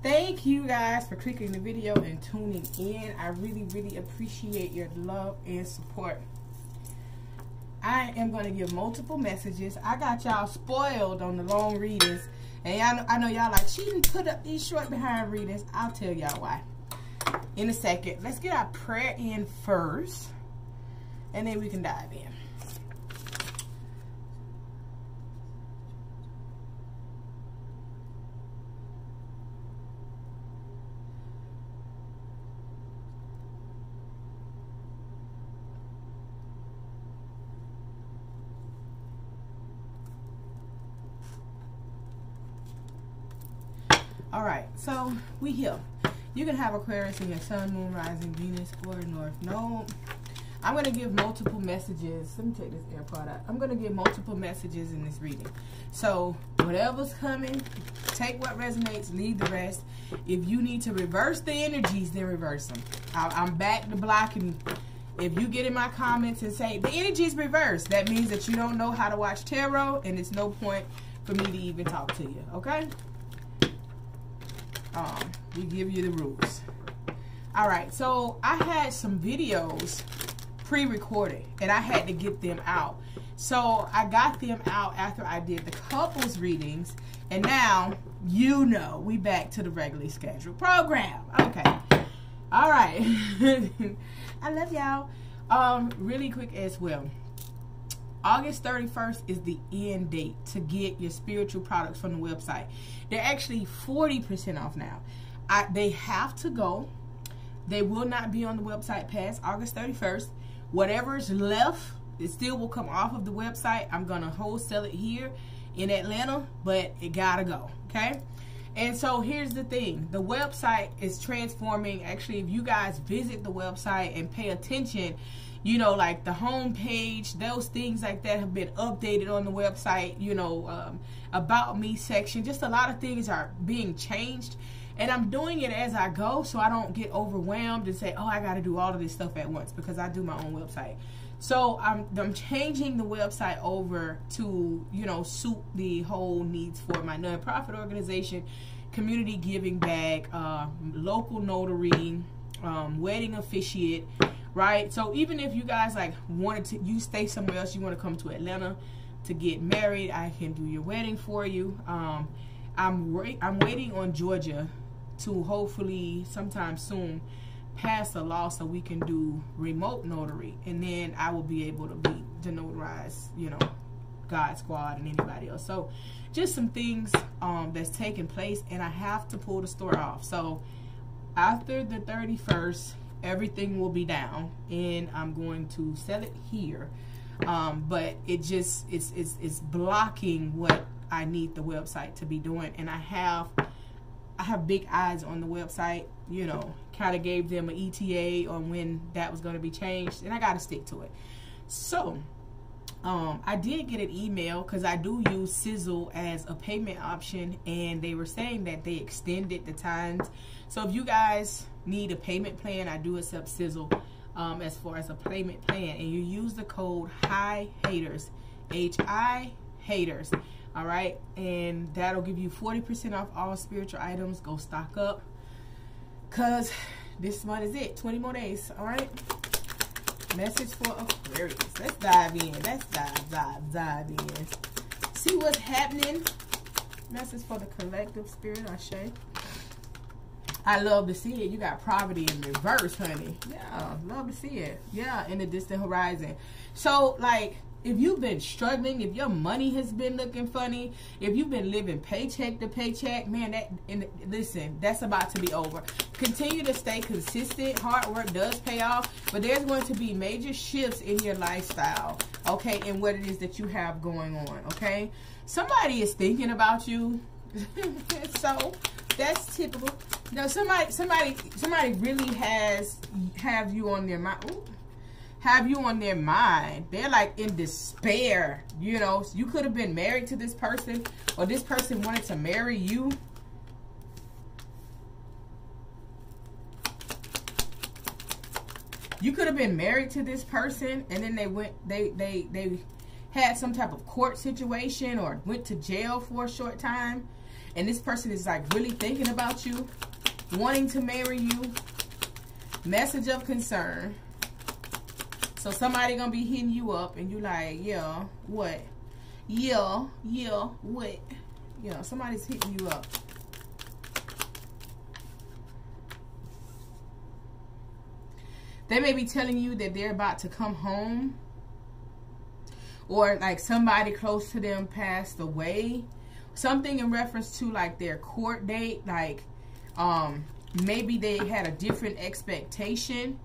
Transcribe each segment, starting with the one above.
Thank you guys for clicking the video and tuning in. I really, really appreciate your love and support. I am going to give multiple messages. I got y'all spoiled on the long readings. And I know y'all like, she didn't put up these short behind readings. I'll tell y'all why in a second. Let's get our prayer in first, and then we can dive in. All right, so we here. You can have Aquarius in your sun, moon, rising, Venus, or North Node. I'm going to give multiple messages. Let me take this AirPod out. I'm going to give multiple messages in this reading. So whatever's coming, take what resonates, leave the rest. If you need to reverse the energies, then reverse them. I'm back to blocking. If you get in my comments and say, the energy is reversed, that means that you don't know how to watch tarot, and it's no point for me to even talk to you, okay? We give you the rules. All right, so I had some videos pre-recorded and I had to get them out. So I got them out after I did the couples readings, and now you know we back to the regularly scheduled program. Okay. All right. I love y'all. Really quick as well. August 31st is the end date to get your spiritual products from the website. They're actually 40% off now. They have to go. They will not be on the website past August 31st. Whatever's left, it still will come off of the website. I'm going to wholesale it here in Atlanta, but it got to go, okay? And so here's the thing. The website is transforming. Actually, if you guys visit the website and pay attention, you know, like the home page, those things like that have been updated on the website, you know, about me section. Just a lot of things are being changed. And I'm doing it as I go so I don't get overwhelmed and say, oh, I got to do all of this stuff at once, because I do my own website. So I'm changing the website over to, you know, suit the whole needs for my nonprofit organization, community giving bag, local notary, wedding officiate, right? So even if you guys like wanted to, you stay somewhere else, you want to come to Atlanta to get married, I can do your wedding for you. I'm waiting on Georgia to hopefully sometime soon pass a law so we can do remote notary, and then I will be able to notarize, you know, GAWD Squad and anybody else. So just some things that's taking place, and I have to pull the store off. So after the 31st, everything will be down, and I'm going to sell it here. But it just it's blocking what I need the website to be doing, and I have big eyes on the website, you know, kind of gave them an ETA on when that was going to be changed, and I got to stick to it. So I did get an email, because I do use Sizzle as a payment option, and they were saying that they extended the times. So if you guys need a payment plan, I do accept Sizzle as far as a payment plan, and you use the code HI-HATERS, H-I haters. All right, and that'll give you 40% off all spiritual items. Go stock up, because this month is it. 20 more days. All right, message for Aquarius. Let's dive in. Let's dive in. See what's happening. Message for the collective spirit, Ashe. I love to see it. You got poverty in reverse, honey. Yeah, love to see it. Yeah, in the distant horizon. So, like, if you've been struggling, if your money has been looking funny, if you've been living paycheck to paycheck, man, listen, that's about to be over. Continue to stay consistent. Hard work does pay off, but there's going to be major shifts in your lifestyle, okay, and what it is that you have going on, okay? Somebody is thinking about you, so that's typical. No, somebody really have you on their mind. Ooh. Have you on their mind. They're like in despair, you know. You could have been married to this person, or this person wanted to marry you. You could have been married to this person, and then they had some type of court situation or went to jail for a short time, And this person is like really thinking about you, wanting to marry you. Message of concern. So somebody gonna be hitting you up and you like, yeah, what? Yeah, what? Yeah, somebody's hitting you up. They may be telling you that they're about to come home. Or like somebody close to them passed away. Something in reference to like their court date. Like maybe they had a different expectation,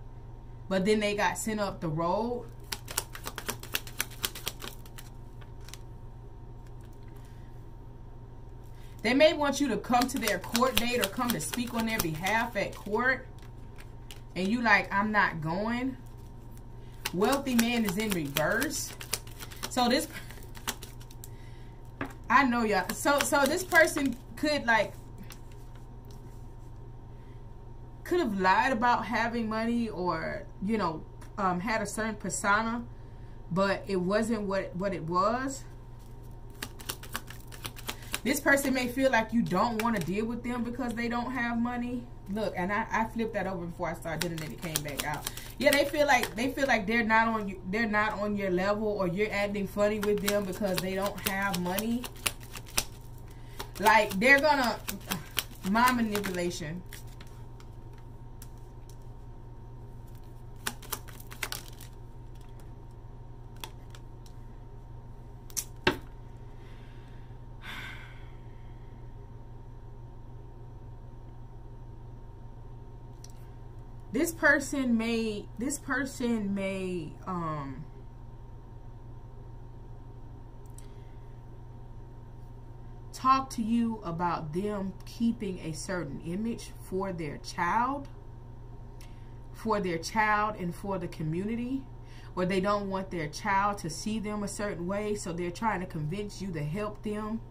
but then they got sent up the road. They may want you to come to their court date or come to speak on their behalf at court. And you like, I'm not going. Wealthy man is in reverse. So this, I know y'all. So this person could like, could have lied about having money, or you know, had a certain persona, but it wasn't what it was. This person may feel like you don't want to deal with them because they don't have money. Look, and I flipped that over before I started and then it came back out. Yeah, they feel like they're not on your level, or you're acting funny with them because they don't have money. Like they're gonna mind manipulation. This person may talk to you about them keeping a certain image for their child and for the community, or they don't want their child to see them a certain way, so they're trying to convince you to help them.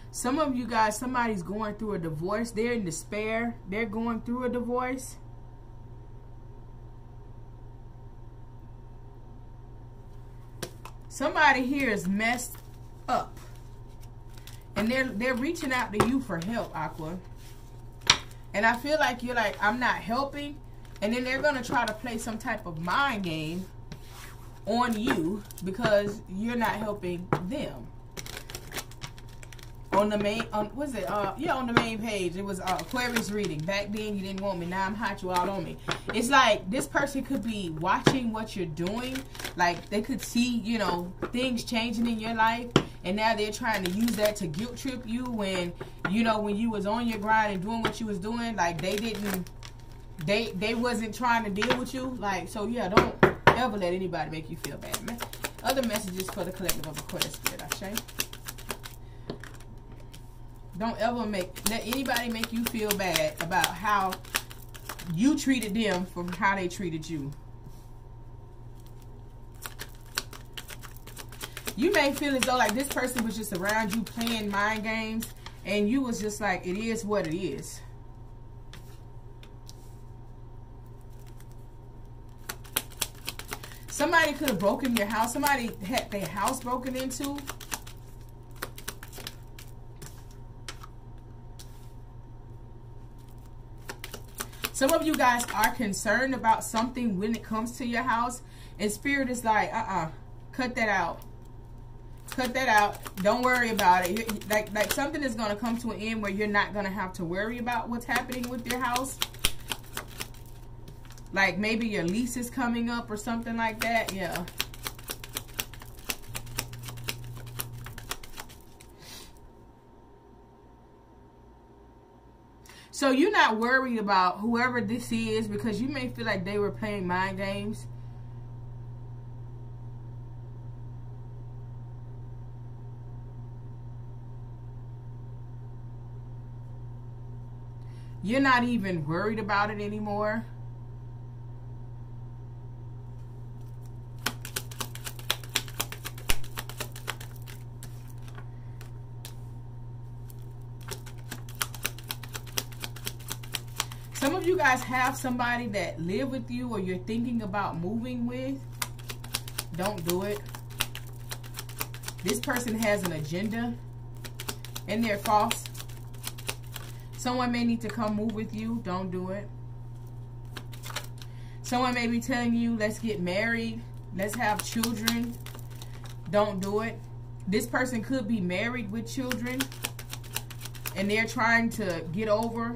Some of you guys, somebody's going through a divorce. They're in despair. They're going through a divorce. Somebody here is messed up. And they're reaching out to you for help, Aqua. And I feel like you're like, I'm not helping. And then they're going to try to play some type of mind game on you because you're not helping them. On the main, on the main page, it was Aquarius reading. Back then, you didn't want me. Now I'm hot. You all on me. It's like this person could be watching what you're doing. Like they could see, you know, things changing in your life, and now they're trying to use that to guilt trip you when, you know, when you was on your grind and doing what you was doing. Like they wasn't trying to deal with you. Like, so yeah, don't ever let anybody make you feel bad, man. Other messages for the collective of Aquarius spirit, Ashe. Don't ever let anybody make you feel bad about how you treated them from how they treated you. You may feel as though like this person was just around you playing mind games, and you was just like, it is what it is. Somebody could have broken your house. Somebody had their house broken into. Some of you guys are concerned about something when it comes to your house, and Spirit is like, cut that out. Cut that out. Don't worry about it. Like something is going to come to an end where you're not going to have to worry about what's happening with your house. Like maybe your lease is coming up or something like that. Yeah. So you're not worried about whoever this is because you may feel like they were playing mind games. You're not even worried about it anymore. Some of you guys have somebody that live with you or you're thinking about moving with. Don't do it. This person has an agenda and they're false. Someone may need to come move with you. Don't do it. Someone may be telling you, let's get married. Let's have children. Don't do it. This person could be married with children and they're trying to get over.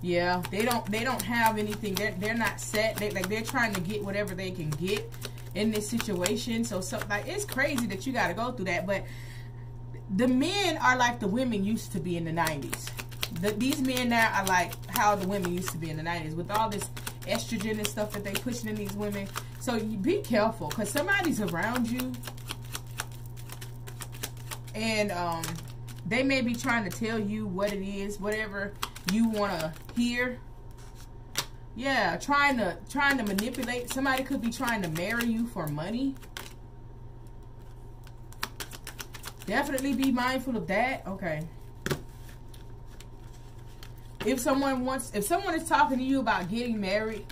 Yeah, they don't have anything. They're not set. They're trying to get whatever they can get in this situation. So like, it's crazy that you got to go through that. But the men are like the women used to be in the 90s. These men now are like how the women used to be in the 90s with all this estrogen and stuff that they pushing in these women. So you be careful, because somebody's around you and they may be trying to tell you what it is, whatever you want to hear. Yeah, trying to manipulate. Somebody could be trying to marry you for money. Definitely be mindful of that. Okay. If someone is talking to you about getting married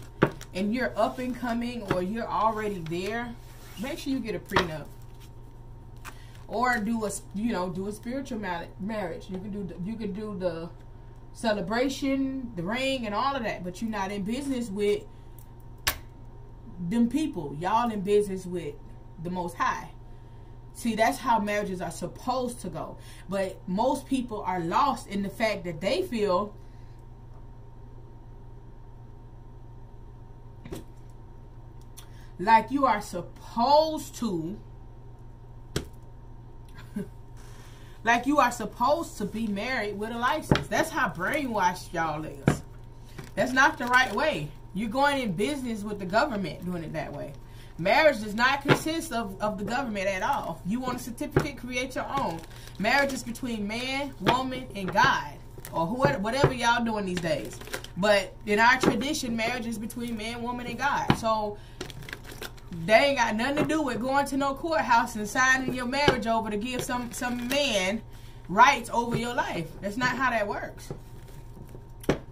and you're up and coming or you're already there, make sure you get a prenup. Or do a spiritual marriage. You can do the celebration, the ring, and all of that, but you're not in business with them people. Y'all in business with the Most High. See, that's how marriages are supposed to go. But most people are lost in the fact that they feel like you are supposed to be married with a license. That's how brainwashed y'all is. That's not the right way. You're going in business with the government doing it that way. Marriage does not consist of the government at all. You want a certificate, create your own. Marriage is between man, woman, and God. Or whatever y'all doing these days. But in our tradition, marriage is between man, woman, and God. So they ain't got nothing to do with going to no courthouse and signing your marriage over to give some man rights over your life. That's not how that works.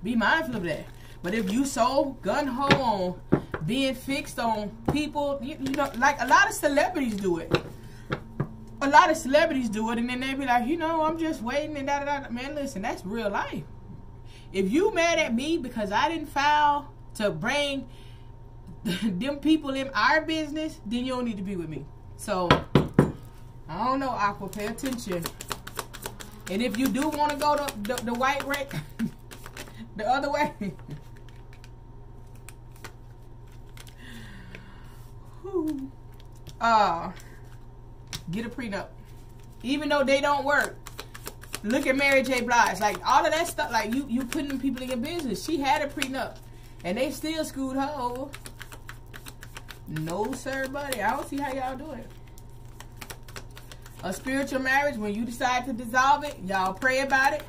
Be mindful of that. But if you so gun-ho on being fixed on people, you know, like a lot of celebrities do it. A lot of celebrities do it, and then they be like, I'm just waiting and da-da-da. Man, listen, that's real life. If you mad at me because I didn't file to bring them people in our business, then you don't need to be with me. So, I don't know, Aqua, pay attention. And if you do want to go to the white rack, the other way, get a prenup. Even though they don't work. Look at Mary J. Blige. Like, all of that stuff, like, you putting people in your business. She had a prenup. And they still screwed her over. No, sir, buddy. I don't see how y'all do it. A spiritual marriage, when you decide to dissolve it, y'all pray about it.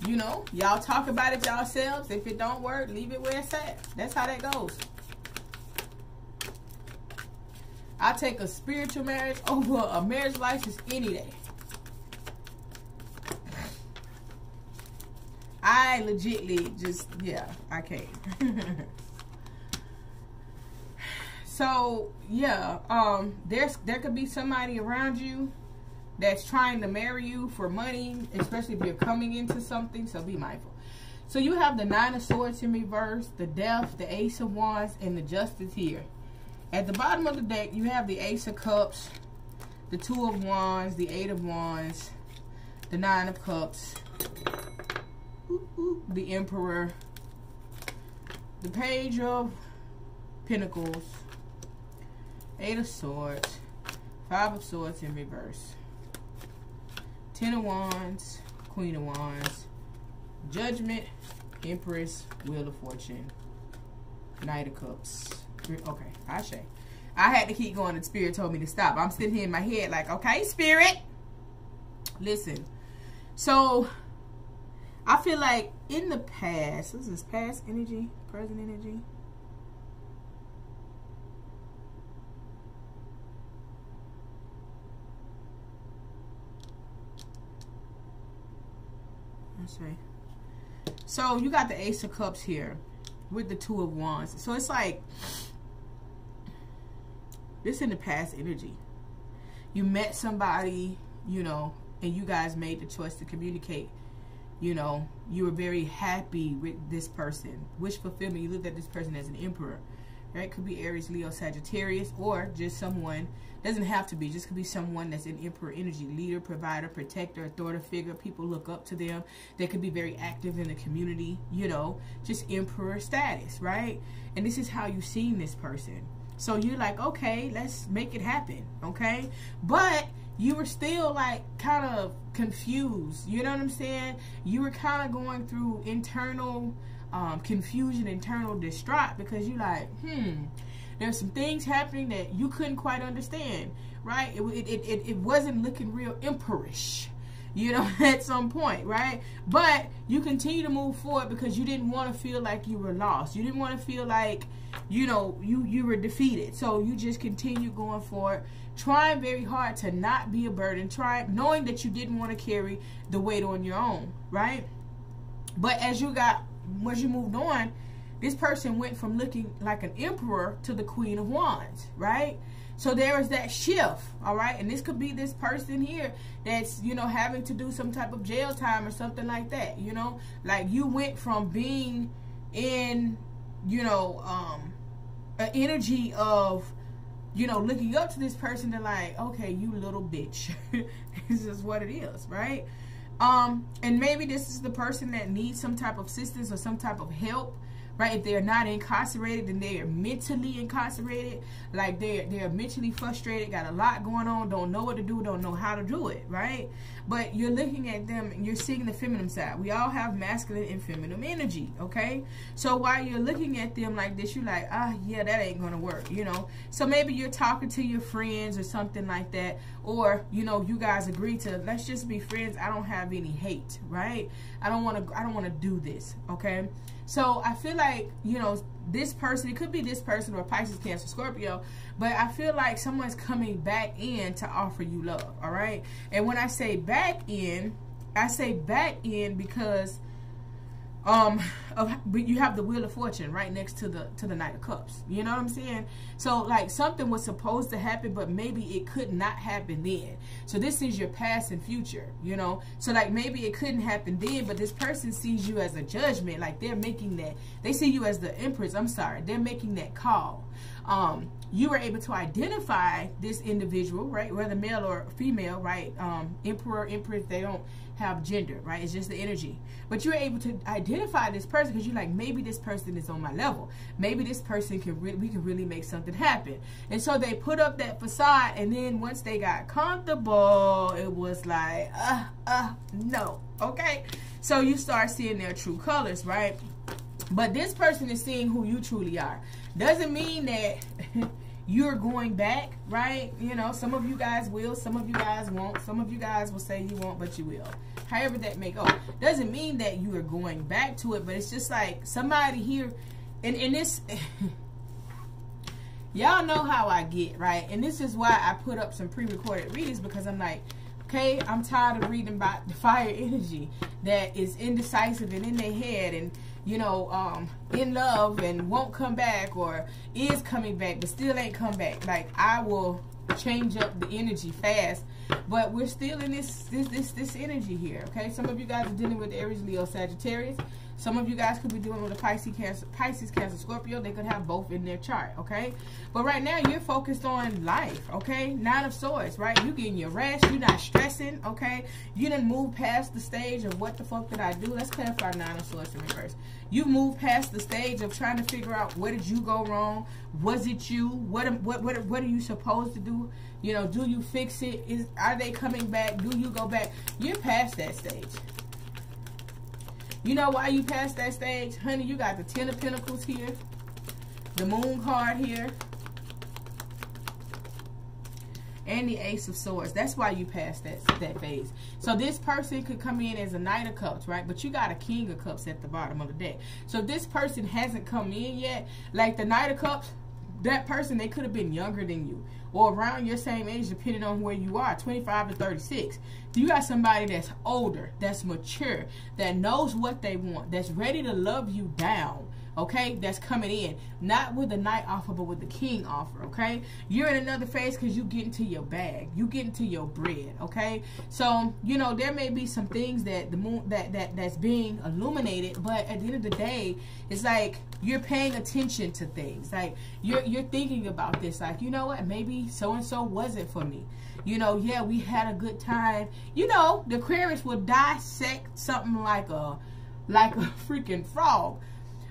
Y'all talk about it yourselves. If it don't work, leave it where it's at. That's how that goes. I take a spiritual marriage over a marriage license any day. I legitly just, yeah, I can't. So, yeah, there could be somebody around you that's trying to marry you for money, especially if you're coming into something, so be mindful. So you have the 9 of Swords in reverse, the Death, the Ace of Wands, and the Justice here. At the bottom of the deck, you have the Ace of Cups, the 2 of Wands, the 8 of Wands, the 9 of Cups, the Emperor, the Page of Pentacles, 8 of Swords, 5 of Swords in reverse, 10 of Wands, Queen of Wands, Judgment, Empress, Wheel of Fortune, Knight of Cups. Okay, I had to keep going and Spirit told me to stop. I'm sitting here in my head like, okay, Spirit, listen. So, I feel like in the past, this is past energy, present energy. That's right. So, you got the Ace of Cups here with the 2 of Wands. So, it's like, this in the past energy. you met somebody, you know, and you guys made the choice to communicate. You know, you were very happy with this person. Wish fulfillment, you looked at this person as an emperor, right? Could be Aries, Leo, Sagittarius, or just someone, doesn't have to be, just could be someone that's in emperor energy, leader, provider, protector, authoritative figure. People look up to them. They could be very active in the community, you know, just emperor status, right? And this is how you've seen this person. So you're like, okay, let's make it happen, okay? But you were still like kind of confused, you know what I'm saying? You were kind of going through internal confusion, internal distraught, because you're like, there's some things happening that you couldn't quite understand, right? It wasn't looking real emperorish, you know, at some point, right? But you continue to move forward because you didn't want to feel like you were lost. You didn't want to feel like, you know, you were defeated. So you just continue going forward, trying very hard to not be a burden, knowing that you didn't want to carry the weight on your own, right? But as you moved on, this person went from looking like an emperor to the Queen of Wands, right? So there is that shift, all right? And this could be this person here that's, you know, having to do some type of jail time or something like that, you know? Like you went from being in, you know, an energy of, you know, looking up to this person to like, okay, you little bitch. This is what it is, right? And maybe this is the person that needs some type of assistance or some type of help, right? If they're not incarcerated, then they are mentally incarcerated. Like they're mentally frustrated, got a lot going on, don't know what to do, don't know how to do it, right? But you're looking at them and you're seeing the feminine side. We all have masculine and feminine energy, okay? So while you're looking at them like this, you're like, yeah, that ain't gonna work, you know? So maybe you're talking to your friends or something like that, or, you know, you guys agree to, let's just be friends. I don't have any hate, right? I don't wanna do this, okay? So I feel like, you know, this person, it could be this person or Pisces, Cancer, Scorpio, but I feel like someone's coming back in to offer you love, all right? And when I say back in, I say back in because you have the Wheel of Fortune right next to the Knight of Cups. You know what I'm saying? So like something was supposed to happen, but maybe it could not happen then. So this is your past and future, you know? So like maybe it couldn't happen then, but this person sees you as a judgment. Like they're making that, they see you as the Empress, I'm sorry, they're making that call. You were able to identify this individual, right? Whether male or female, right? Emperor, Empress, they don't have gender, right? It's just the energy. But you're able to identify this person because you're like, maybe this person is on my level. Maybe this person we can really make something happen. And so they put up that facade, and then once they got comfortable, it was like, no, okay? So you start seeing their true colors, right? But this person is seeing who you truly are. Doesn't mean that you're going back, right? You know, some of you guys will, some of you guys won't. Some of you guys will say you won't, but you will. However that may go. Doesn't mean that you are going back to it, but it's just like somebody here, and this, y'all know how I get, right? And this is why I put up some pre-recorded readings, because I'm like, okay, I'm tired of reading about the fire energy that is indecisive and in their head and, you know, in love and won't come back, or is coming back but still ain't come back. Like, I will change up the energy fast, but we're still in this energy here, okay? Some of you guys are dealing with Aries, Leo, Sagittarius. Some of you guys could be dealing with a Pisces, Cancer, Scorpio. They could have both in their chart, okay? But right now, you're focused on life, okay? Nine of Swords, right? You're getting your rest. You're not stressing, okay? You didn't move past the stage of what the fuck did I do? Let's clarify Nine of Swords in reverse. You moved past the stage of trying to figure out, where did you go wrong? Was it you? What are you supposed to do? You know, do you fix it? Are they coming back? Do you go back? You're past that stage. You know why you passed that stage? Honey, you got the Ten of Pentacles here, the Moon card here, and the Ace of Swords. That's why you passed that phase. So this person could come in as a Knight of Cups, right? But you got a King of Cups at the bottom of the deck. So if this person hasn't come in yet, like the Knight of Cups, that person, they could have been younger than you or around your same age, depending on where you are, 25 to 36. You got somebody that's older, that's mature, that knows what they want, that's ready to love you down, okay, that's coming in. Not with the Knight offer, but with the King offer, okay? You're in another phase because you get into your bag. You get into your bread, okay? So, you know, there may be some things that the moon, that's being illuminated, but at the end of the day, it's like you're paying attention to things. Like, you're thinking about this. Like, you know what? Maybe so-and-so wasn't for me. You know, yeah, we had a good time. You know, the Aquarius will dissect something like a freaking frog.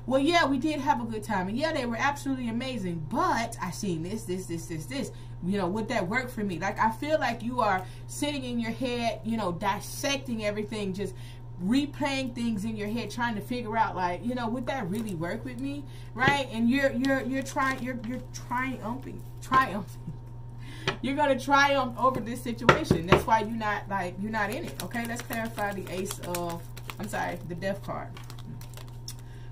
Well, yeah, we did have a good time. And yeah, they were absolutely amazing. But I seen this. You know, would that work for me? Like, I feel like you are sitting in your head, you know, dissecting everything, just replaying things in your head, trying to figure out, like, you know, would that really work with me? Right? And you're triumphing. You're going to triumph over this situation. That's why you're not in it. Okay, let's clarify the the Death card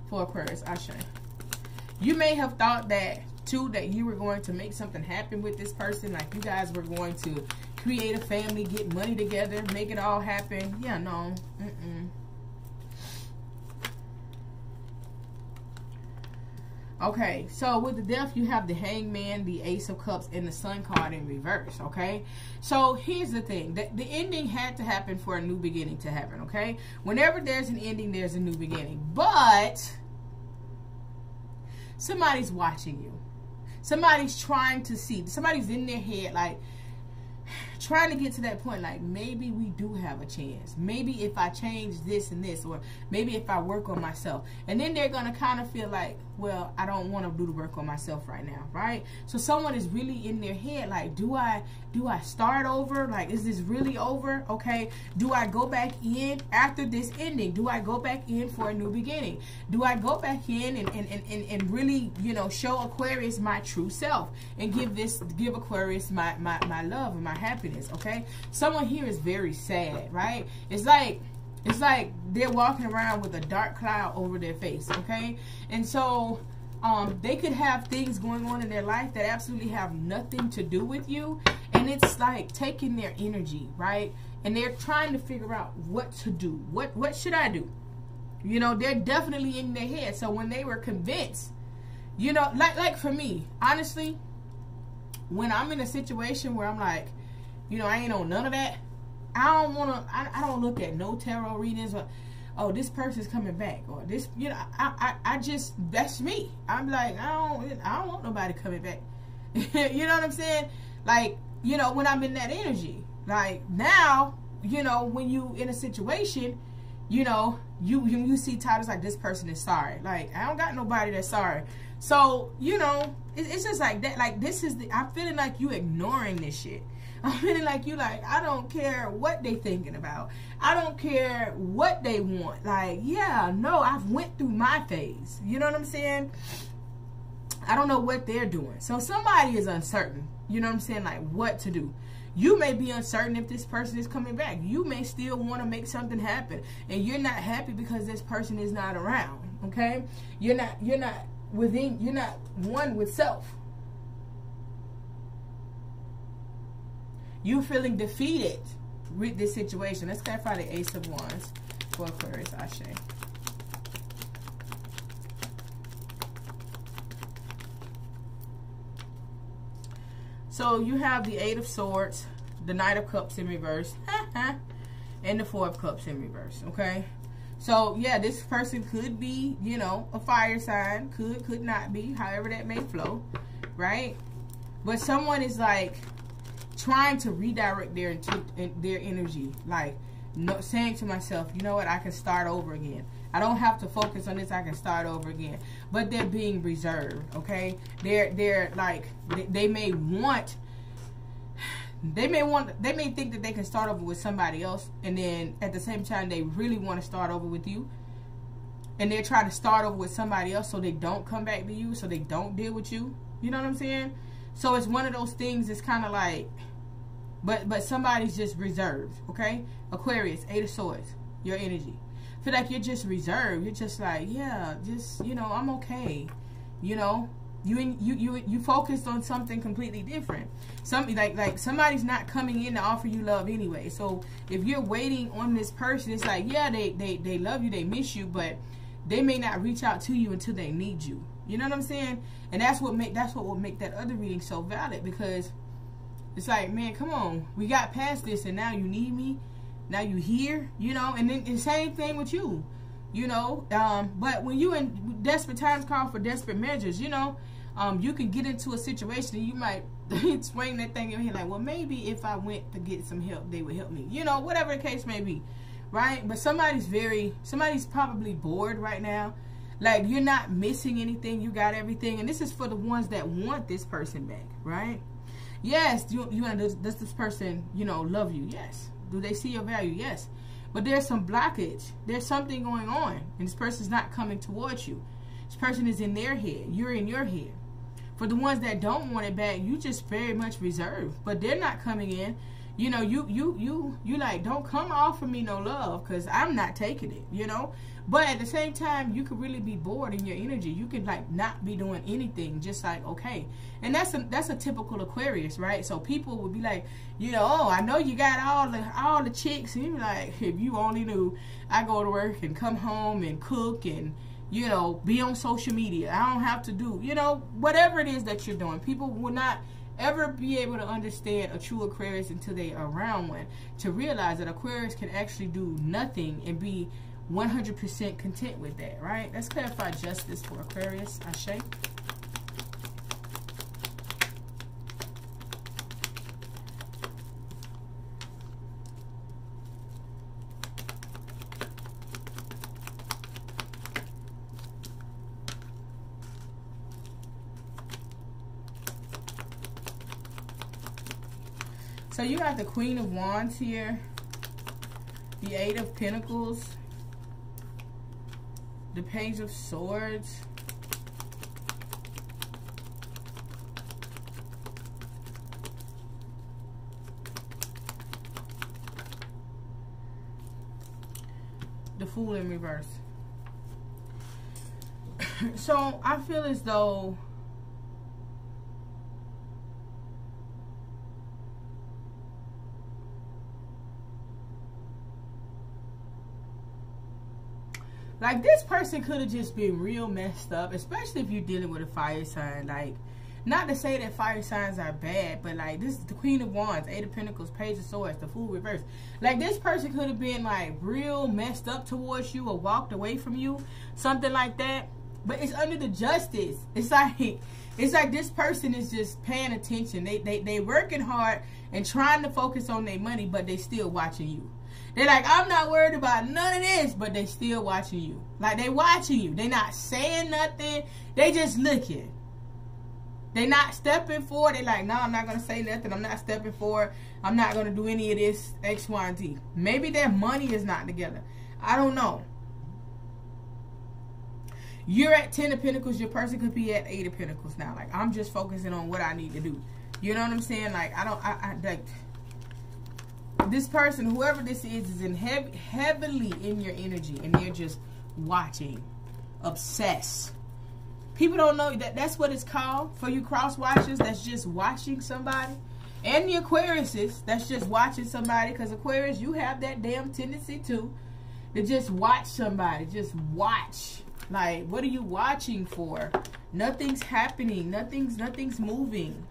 for Aquarius. Ashe. You may have thought that too, that you were going to make something happen with this person. Like, you guys were going to create a family, get money together, make it all happen. Yeah, no. Okay, so with the Death, you have the Hangman, the Ace of Cups, and the Sun card in reverse, okay? So here's the thing. The ending had to happen for a new beginning to happen, okay? Whenever there's an ending, there's a new beginning. But somebody's watching you. Somebody's trying to see. Somebody's in their head, like, trying to get to that point, like, maybe we do have a chance. Maybe if I change this and this, or maybe if I work on myself. And then they're going to kind of feel like, well, I don't want to do the work on myself right now, right? So someone is really in their head, like, do I start over? Like, is this really over? Okay, do I go back in after this ending? Do I go back in for a new beginning? Do I go back in and really, you know, show Aquarius my true self and give Aquarius my love and my happiness? Okay, someone here is very sad, right? It's like they're walking around with a dark cloud over their face, okay? And so they could have things going on in their life that absolutely have nothing to do with you, and it's like taking their energy, right? And they're trying to figure out what to do. What should I do? You know, they're definitely in their head. So when they were convinced, you know, like for me, honestly, when I'm in a situation where I'm like, you know, I ain't on none of that, I don't look at no tarot readings or, oh, this person's coming back, or this, you know, I just, that's me. I'm like, I don't want nobody coming back. You know what I'm saying? Like, you know, when I'm in that energy, like now, you know, when you in a situation, you know, you see titles like, this person is sorry. Like, I don't got nobody that's sorry. So, you know, it's just like that. Like, I'm feeling like you ignoring this shit. I'm feeling like you, like, I don't care what they thinking about. I don't care what they want. Like, yeah, no, I've went through my phase. You know what I'm saying? I don't know what they're doing. So somebody is uncertain. You know what I'm saying? Like, what to do. You may be uncertain if this person is coming back. You may still want to make something happen, and you're not happy because this person is not around. Okay? You're not one with self. You're feeling defeated with this situation. Let's clarify the Ace of Wands for Aquarius. Ashe. So you have the Eight of Swords, the Knight of Cups in reverse, and the Four of Cups in reverse. Okay. So yeah, this person could be, you know, a fire sign. Could not be. However that may flow, right? But someone is like trying to redirect their energy, like saying to myself, you know what, I can start over again. I don't have to focus on this. I can start over again. But they're being reserved, okay? They're like, they may think that they can start over with somebody else, and then at the same time they really want to start over with you, and they're trying to start over with somebody else so they don't come back to you, so they don't deal with you. You know what I'm saying? So it's one of those things. It's kind of like, but somebody's just reserved, okay? Aquarius, Eight of Swords, your energy. Feel like you're just reserved. You're just like, yeah, just, you know, I'm okay. You know, you focused on something completely different. Like somebody's not coming in to offer you love anyway. So if you're waiting on this person, it's like, yeah, they love you, they miss you, but they may not reach out to you until they need you. You know what I'm saying? And that's what will make that other reading so valid, because it's like, man, come on, we got past this, and now you need me. Now you here, you know. And then the same thing with you, you know. But when you in desperate times call for desperate measures, you know, you can get into a situation and you might swing that thing in here like, well, maybe if I went to get some help, they would help me, you know, whatever the case may be, right? But somebody's probably bored right now. Like, you're not missing anything, you got everything. And this is for the ones that want this person back, right? Yes, does this person, you know, love you? Yes. Do they see your value? Yes. But there's some blockage. There's something going on, and this person's not coming towards you. This person is in their head. You're in your head. For the ones that don't want it back, you just very much reserved. But they're not coming in. You know, you like, don't come offer me no love, because I'm not taking it, you know. But at the same time, you could really be bored in your energy. You could like not be doing anything, just like, okay. And that's a typical Aquarius, right? So people would be like, you know, oh, I know you got all the chicks, and you're like, if you only knew, I go to work and come home and cook and, you know, be on social media. I don't have to do, you know, whatever it is that you're doing. People will not ever be able to understand a true Aquarius until they are around one, to realize that Aquarius can actually do nothing and be 100% content with that, right? Let's clarify justice for Aquarius. Ashe. So you got the Queen of Wands here, the Eight of Pentacles, the Page of Swords, the Fool in reverse. So I feel as though like this person could have just been real messed up, especially if you're dealing with a fire sign. Like, not to say that fire signs are bad, but like, this is the Queen of Wands, Eight of Pentacles, Page of Swords, the Fool reverse. Like, this person could have been like real messed up towards you or walked away from you, something like that. But it's under the justice. It's like this person is just paying attention. They working hard and trying to focus on their money, but they still watching you. They're like, I'm not worried about none of this, but they still watching you. Like, they watching you. They not saying nothing. They just looking. They not stepping forward. They like, no, I'm not going to say nothing. I'm not stepping forward. I'm not going to do any of this X, Y, and Z. Maybe their money is not together. I don't know. You're at 10 of Pentacles. Your person could be at 8 of Pentacles now. Like, I'm just focusing on what I need to do. You know what I'm saying? Like, like, this person, whoever this is in heavily in your energy, and they're just watching, obsessed. People don't know that that's what it's called for you cross watchers. That's just watching somebody, and the Aquariuses that's just watching somebody. Because Aquarius, you have that damn tendency to just watch somebody, just watch. Like, what are you watching for? Nothing's happening. Nothing's moving.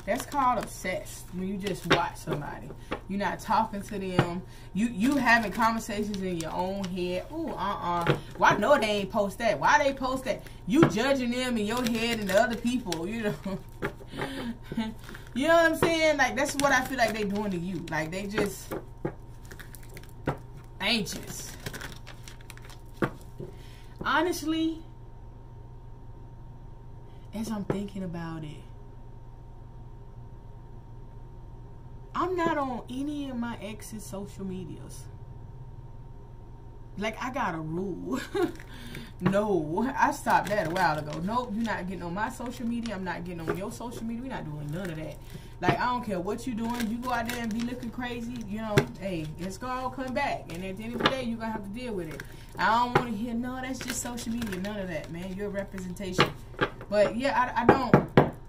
That's called obsessed. When you just watch somebody, you're not talking to them. You having conversations in your own head. Ooh, well, I know they ain't post that. Why they post that? You judging them in your head and the other people. You know. You know what I'm saying? Like, that's what I feel like they doing to you. Like, they just anxious. Honestly, as I'm thinking about it, I'm not on any of my ex's social medias. like I got a rule. No, I stopped that a while ago. Nope, you're not getting on my social media. I'm not getting on your social media. We're not doing none of that. Like, I don't care what you're doing. You go out there and be looking crazy, you know, hey, it's going to come back. And at the end of the day, you're going to have to deal with it. I don't want to hear, no, that's just social media. None of that, man. You're a representation. But, yeah, I don't.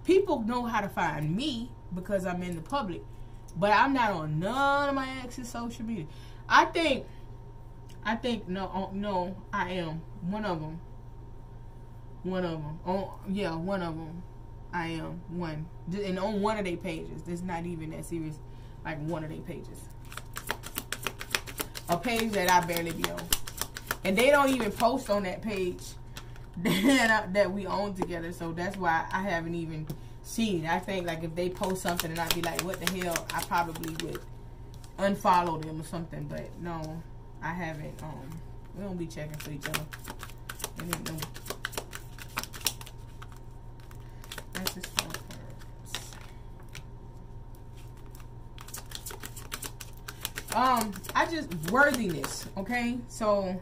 People know how to find me because I'm in the public. But I'm not on none of my ex's social media. I think, no, I am. One of them. Oh, yeah, one of them. I am one. And on one of their pages. It's not even that serious. Like one of their pages. A page that I barely be on. And they don't even post on that page that we own together. So that's why I haven't even seen it. I think like if they post something and I'd be like, what the hell? I probably would unfollow them or something. But no, I haven't. We don't be checking for each other. No. That's just for I just worthiness, okay? So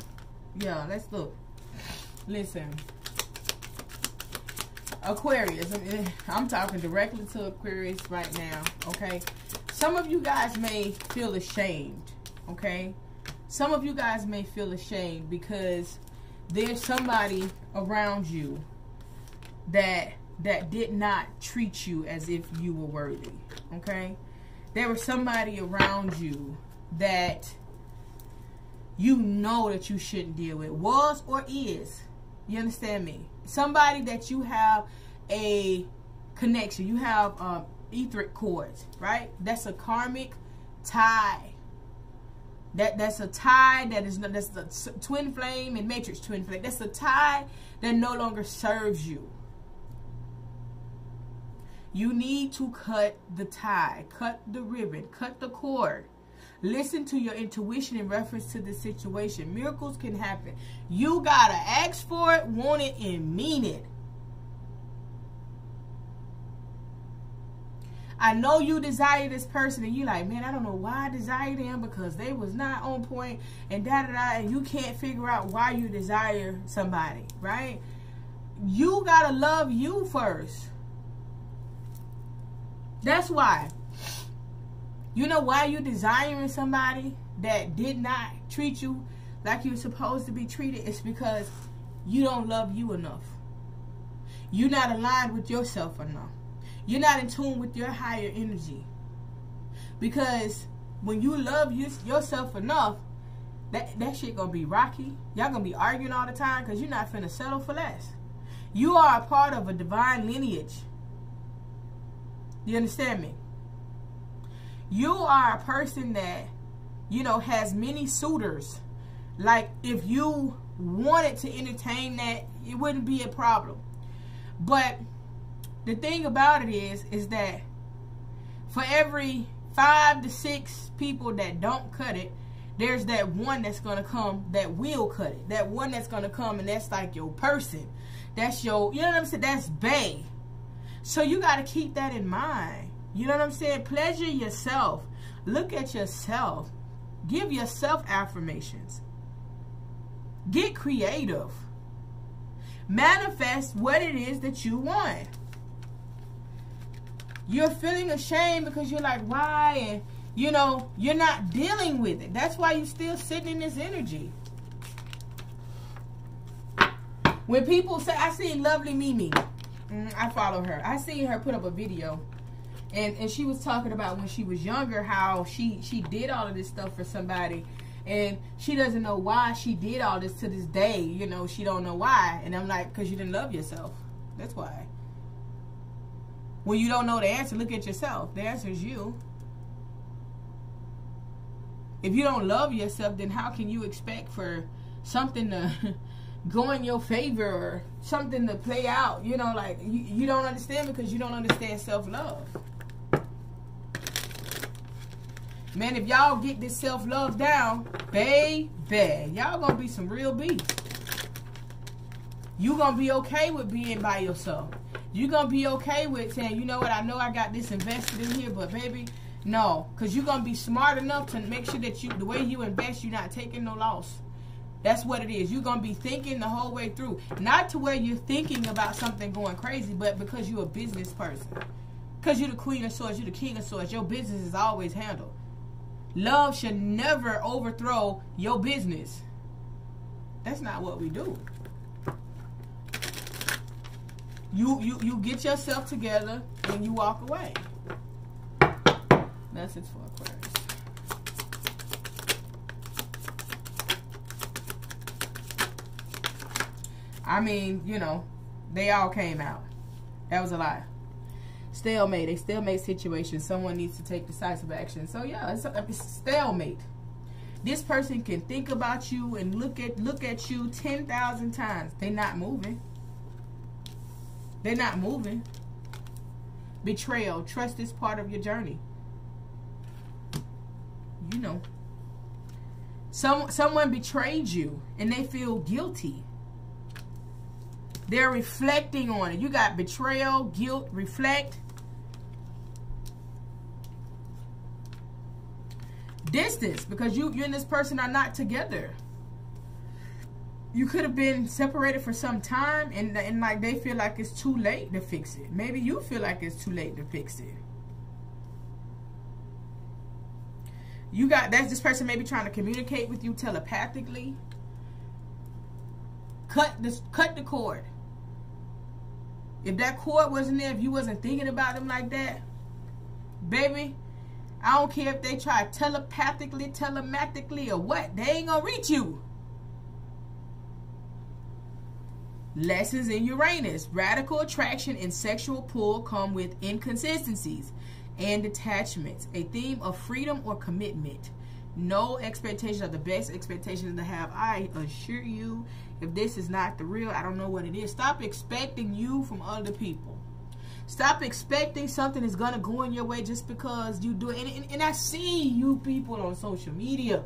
yeah, let's look. Listen, Aquarius, I'm talking directly to Aquarius right now, okay? Some of you guys may feel ashamed, okay? Some of you guys may feel ashamed because there's somebody around you that did not treat you as if you were worthy, okay? There was somebody around you that you know that you shouldn't deal with, was or is. You understand me? Somebody that you have a connection, you have etheric cords, right? That's a karmic tie. That's a tie that's the twin flame and matrix twin flame. That's a tie that no longer serves you. You need to cut the tie, cut the ribbon, cut the cord. Listen to your intuition in reference to the situation. Miracles can happen. You gotta ask for it, want it, and mean it. I know you desire this person and you like, man, I don't know why I desire them because they was not on point and da-da-da, and you can't figure out why you desire somebody, right? You gotta love you first. That's why. You know why you desiring somebody that did not treat you like you're supposed to be treated? It's because you don't love you enough. You're not aligned with yourself enough. You're not in tune with your higher energy. Because when you love yourself enough, that shit gonna be rocky. Y'all gonna be arguing all the time because you're not finna settle for less. You are a part of a divine lineage. You understand me? You are a person that, you know, has many suitors. Like, if you wanted to entertain that, it wouldn't be a problem. But the thing about it is that for every 5 to 6 people that don't cut it, there's that one that's going to come that will cut it. That one that's going to come and that's like your person. That's your, you know what I'm saying? That's bae. So you got to keep that in mind. You know what I'm saying? Pleasure yourself. Look at yourself. Give yourself affirmations. Get creative. Manifest what it is that you want. You're feeling ashamed because you're like, why? And, you know, you're not dealing with it. That's why you're still sitting in this energy. When people say, I seen Lovely Mimi. I follow her. I seen her put up a video. And she was talking about when she was younger, how she did all of this stuff for somebody. And she doesn't know why she did all this to this day. You know, she don't know why. And I'm like, because you didn't love yourself. That's why. When you don't know the answer, look at yourself. The answer is you. If you don't love yourself, then how can you expect for something to go in your favor or something to play out? You know, like, you don't understand because you don't understand self-love. Man, if y'all get this self-love down, baby, y'all gonna be some real beasts. You gonna be okay with being by yourself. You gonna be okay with saying, you know what, I know I got this invested in here, but baby, no. Because you're gonna be smart enough to make sure that the way you invest, you're not taking no loss. That's what it is. You're going to be thinking the whole way through. Not to where you're thinking about something going crazy, but because you're a business person. Because you're the Queen of Swords, you're the King of Swords. Your business is always handled. Love should never overthrow your business. That's not what we do. You get yourself together and you walk away. Message for Aquarius. I mean, you know, they all came out. That was a lie. Stalemate. A stalemate situation. Someone needs to take decisive action. So yeah, it's a stalemate. This person can think about you and look at you 10,000 times. They're not moving. They're not moving. Betrayal. Trust is part of your journey. You know. Someone betrayed you and they feel guilty. They're reflecting on it. You got betrayal, guilt, reflect. Distance, because you and this person are not together. You could have been separated for some time and like they feel like it's too late to fix it. Maybe you feel like it's too late to fix it. You got this person may be trying to communicate with you telepathically. Cut the cord. If that cord wasn't there, if you wasn't thinking about them like that, baby, I don't care if they try telepathically, telematically, or what. They ain't gonna reach you. Lessons in Uranus. Radical attraction and sexual pull come with inconsistencies and detachments. A theme of freedom or commitment. No expectations are the best expectations to have. I assure you, if this is not the real, I don't know what it is. Stop expecting you from other people. Stop expecting something is going to go in your way just because you do it. And I see you people on social media.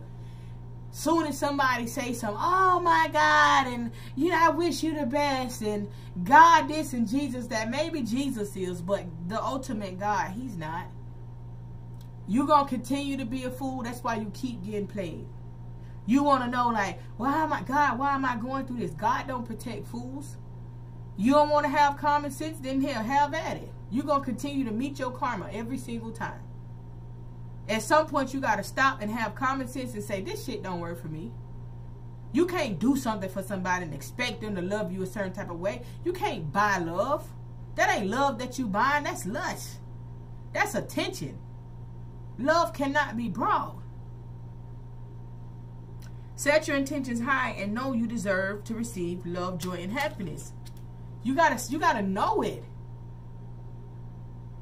Soon as somebody say something, oh my God, and you know, I wish you the best, and God this and Jesus that. Maybe Jesus is, but the ultimate God, he's not. You're going to continue to be a fool. That's why you keep getting played. You want to know, like, why am I going through this? God don't protect fools. You don't want to have common sense? Then hell, have at it. You're going to continue to meet your karma every single time. At some point, you got to stop and have common sense and say, this shit don't work for me. You can't do something for somebody and expect them to love you a certain type of way. You can't buy love. That ain't love that you buying. That's lust. That's attention. Love cannot be brought. Set your intentions high and know you deserve to receive love, joy, and happiness. You gotta know it.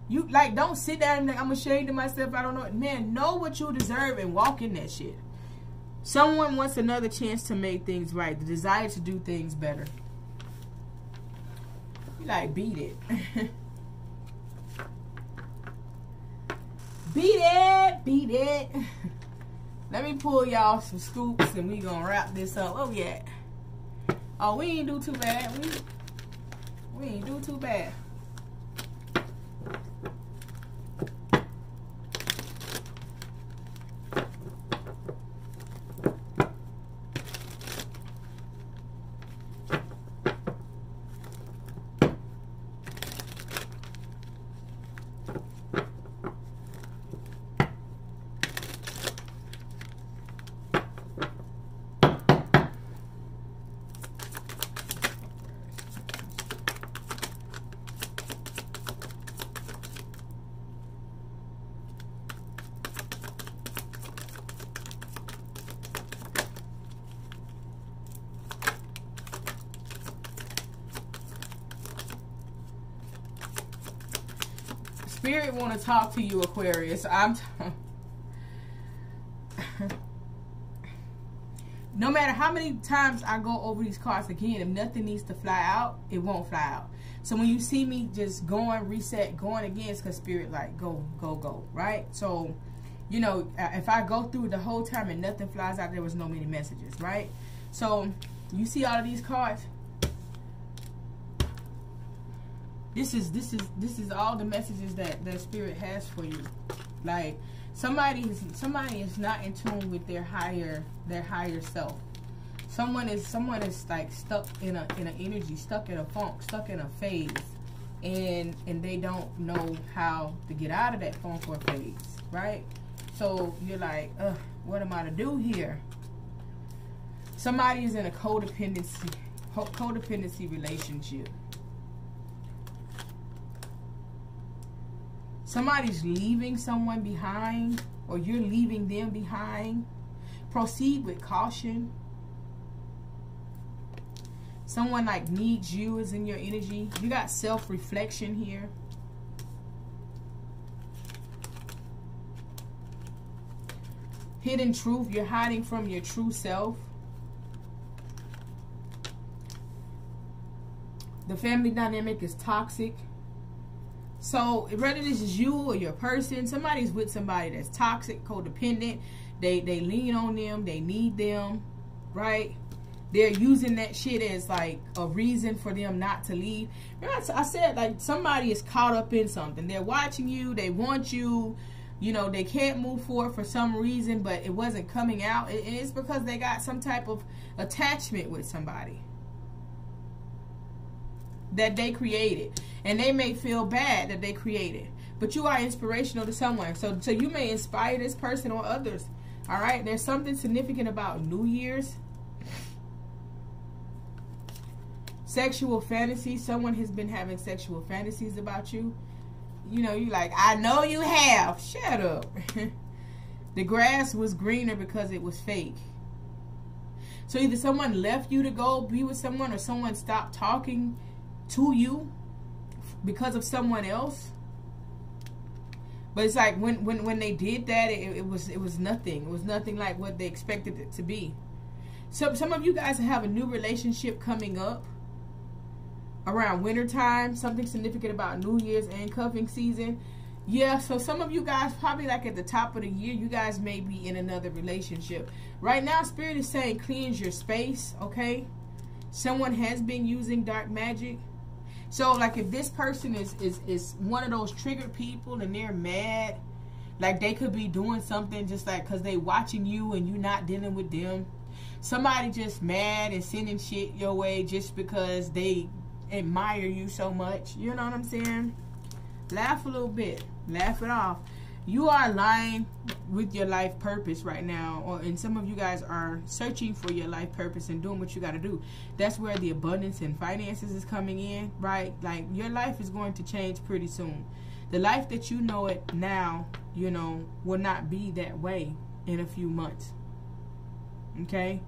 You like don't sit down and like, I'm ashamed of myself. I don't know it. Man, know what you deserve and walk in that shit. Someone wants another chance to make things right. The desire to do things better. You like beat it. Beat it, beat it. Let me pull y'all some scoops and we gonna wrap this up. Oh yeah. Oh, we ain't do too bad. We ain't do too bad. Spirit want to talk to you, Aquarius. No matter how many times I go over these cards again, if nothing needs to fly out, it won't fly out. So when you see me just going, reset, going again, it's because Spirit like, go, go, go, right? So, you know, if I go through the whole time and nothing flies out, there was no many messages, right? So you see all of these cards? This is all the messages that Spirit has for you. Like somebody is not in tune with their higher self. Someone is like stuck in an energy, stuck in a funk, stuck in a phase, and they don't know how to get out of that funk or phase, right? So you're like, what am I to do here? Somebody is in a codependency relationship. Somebody's leaving someone behind, or you're leaving them behind. Proceed with caution. Someone like needs you, is in your energy. You got self-reflection here. Hidden truth. You're hiding from your true self. The family dynamic is toxic. So whether this is you or your person, somebody's with somebody that's toxic, codependent. They lean on them. They need them, right? They're using that shit as like a reason for them not to leave. Remember I said, like, somebody is caught up in something. They're watching you. They want you. You know, they can't move forward for some reason, but it wasn't coming out. And it's because they got some type of attachment with somebody that they created. And they may feel bad that they created. But you are inspirational to someone. So you may inspire this person or others. All right? There's something significant about New Year's. Sexual fantasy. Someone has been having sexual fantasies about you. You know, you like, I know you have. Shut up. The grass was greener because it was fake. So either someone left you to go be with someone, or someone stopped talking to you because of someone else. But it's like when they did that, it was nothing. It was nothing like what they expected it to be. So some of you guys have a new relationship coming up around winter time. Something significant about New Year's and cuffing season. Yeah, so some of you guys probably like at the top of the year, you guys may be in another relationship. Right now, Spirit is saying cleanse your space, okay? Someone has been using dark magic. So like if this person is one of those triggered people and they're mad, like they could be doing something just like because they watching you and you not dealing with them. Somebody just mad and sending shit your way just because they admire you so much. You know what I'm saying? Laugh a little bit. Laugh it off. You are aligned with your life purpose right now, and some of you guys are searching for your life purpose and doing what you got to do. That's where the abundance and finances is coming in, right? Like your life is going to change pretty soon. The life that you know it now, you know, will not be that way in a few months. Okay?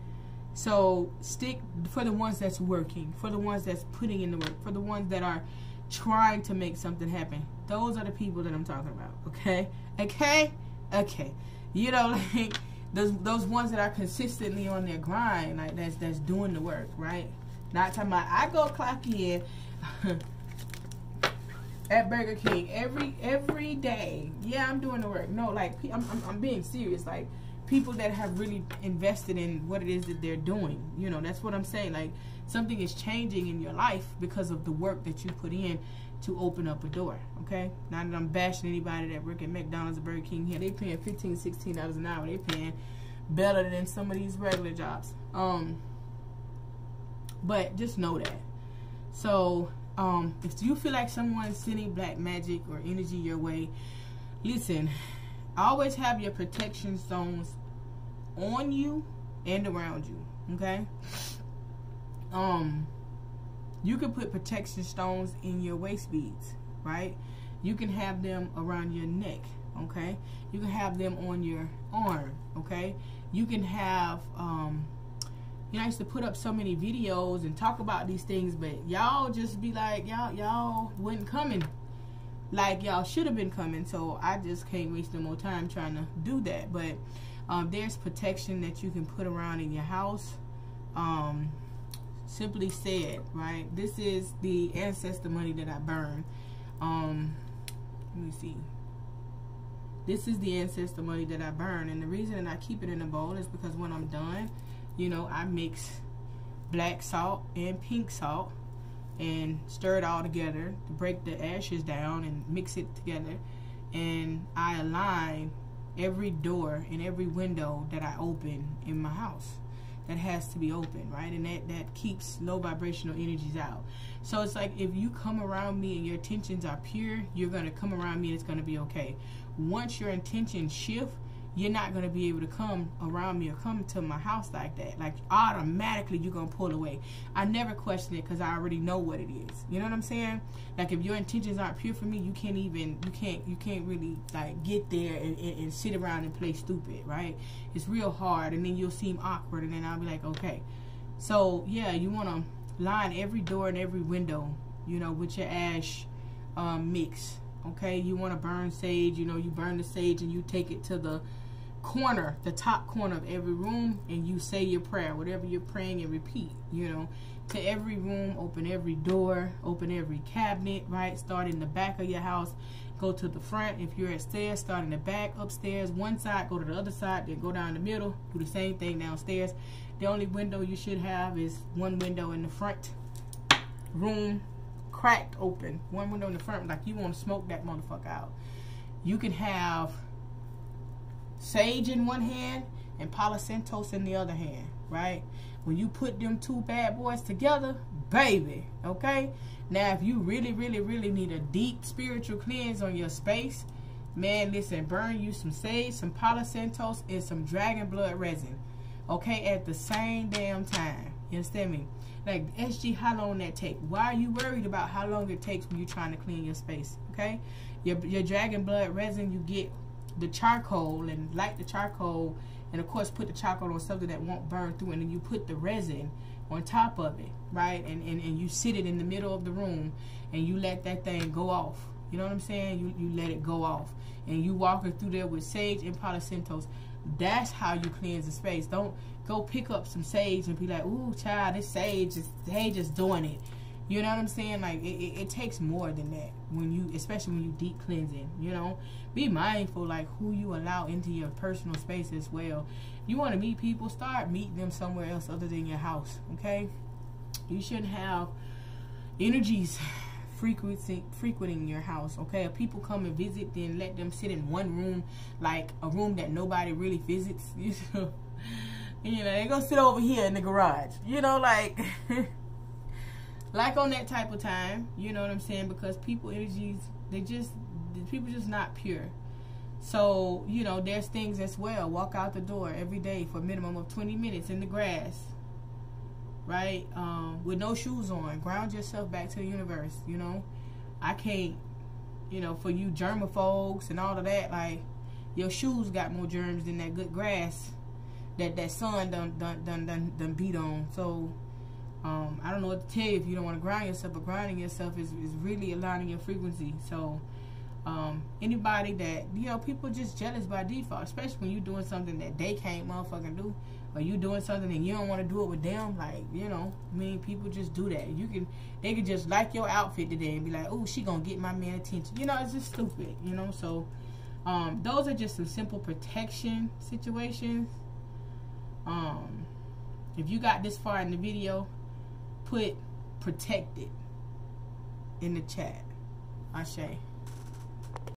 So stick for the ones that's working, for the ones that's putting in the work, for the ones that are trying to make something happen. Those are the people that I'm talking about. Okay? Okay? Okay. You know, like those ones that are consistently on their grind, like that's doing the work, right? Not talking about I go clock in at Burger King every day. Yeah, I'm doing the work. No, like I'm being serious. Like people that have really invested in what it is that they're doing. You know, that's what I'm saying. Like something is changing in your life because of the work that you put in to open up a door. Okay? Not that I'm bashing anybody that work at McDonald's or Burger King here. They paying $15, $16 an hour. They paying better than some of these regular jobs. But just know that. So if you feel like someone's sending black magic or energy your way, listen, always have your protection stones on you and around you. Okay? You can put protection stones in your waist beads, right? You can have them around your neck, okay? You can have them on your arm, okay? You can have, you know, I used to put up so many videos and talk about these things, but y'all just be like, y'all wasn't coming like y'all should have been coming, so I just can't waste no more time trying to do that. But there's protection that you can put around in your house. Simply said, right? This is the ancestor money that I burn. Let me see. This is the ancestor money that I burn, and the reason that I keep it in a bowl is because when I'm done, you know, I mix black salt and pink salt and stir it all together to break the ashes down and mix it together, and I align every door and every window that I open in my house. that has to be open, right? And that keeps low vibrational energies out. So it's like, if you come around me and your intentions are pure, you're going to come around me and it's going to be okay. Once your intentions shift, you're not going to be able to come around me or come to my house like that. Like, automatically you're going to pull away. I never question it because I already know what it is. You know what I'm saying? Like, if your intentions aren't pure for me, you can't really like get there and sit around and play stupid, right? It's real hard, and then you'll seem awkward, and then I'll be like, okay. So yeah, you want to line every door and every window, you know, with your ash mix. Okay, you want to burn sage. You know, you burn the sage and you take it to the corner, the top corner of every room, and you say your prayer, whatever you're praying, and repeat, you know, to every room. Open every door, open every cabinet, right? Start in the back of your house, go to the front. If you're upstairs, start in the back, upstairs, one side, go to the other side, then go down the middle, do the same thing downstairs. The only window you should have is one window in the front room, cracked open, one window in the front, like you want to smoke that motherfucker out. You can have sage in one hand and Palo Santos in the other hand, right? When you put them two bad boys together, baby, okay? Now, if you really, really, really need a deep spiritual cleanse on your space, man, listen, burn you some sage, some Palo Santos, and some dragon blood resin, okay, at the same damn time. You understand me? Like, SG, how long that take? Why are you worried about how long it takes when you're trying to clean your space, okay? Your dragon blood resin, you get the charcoal and light the charcoal, and of course put the charcoal on something that won't burn through, and then you put the resin on top of it, right? And you sit it in the middle of the room, and you let that thing go off. You know what I'm saying? You let it go off, and you walk it through there with sage and Palo Santos. That's how you cleanse the space. Don't go pick up some sage and be like, ooh, child, this sage is doing it. You know what I'm saying? Like, it takes more than that when you, especially when you deep cleansing, you know. Be mindful, like, who you allow into your personal space as well. You want to meet people, start meeting them somewhere else other than your house, okay? You shouldn't have energies frequenting your house, okay? If people come and visit, then let them sit in one room, like a room that nobody really visits, you know. You know, they go sit over here in the garage, you know, like like on that type of time, you know what I'm saying? Because people energies, people just not pure. So, you know, there's things as well. Walk out the door every day for a minimum of 20 minutes in the grass, right? With no shoes on. Ground yourself back to the universe, you know. I can't, you know, for you germaphobes and all of that, like, your shoes got more germs than that good grass that sun done beat on. So I don't know what to tell you if you don't want to ground yourself, but grounding yourself is really aligning your frequency. So anybody that, you know, people just jealous by default, especially when you're doing something that they can't motherfucking do, or you doing something and you don't want to do it with them. Like, you know, I mean, people just do that. They could just like your outfit today and be like, oh, she gonna get my man attention. You know, it's just stupid, you know. So those are just some simple protection situations. If you got this far in the video, put protected in the chat. Ashe.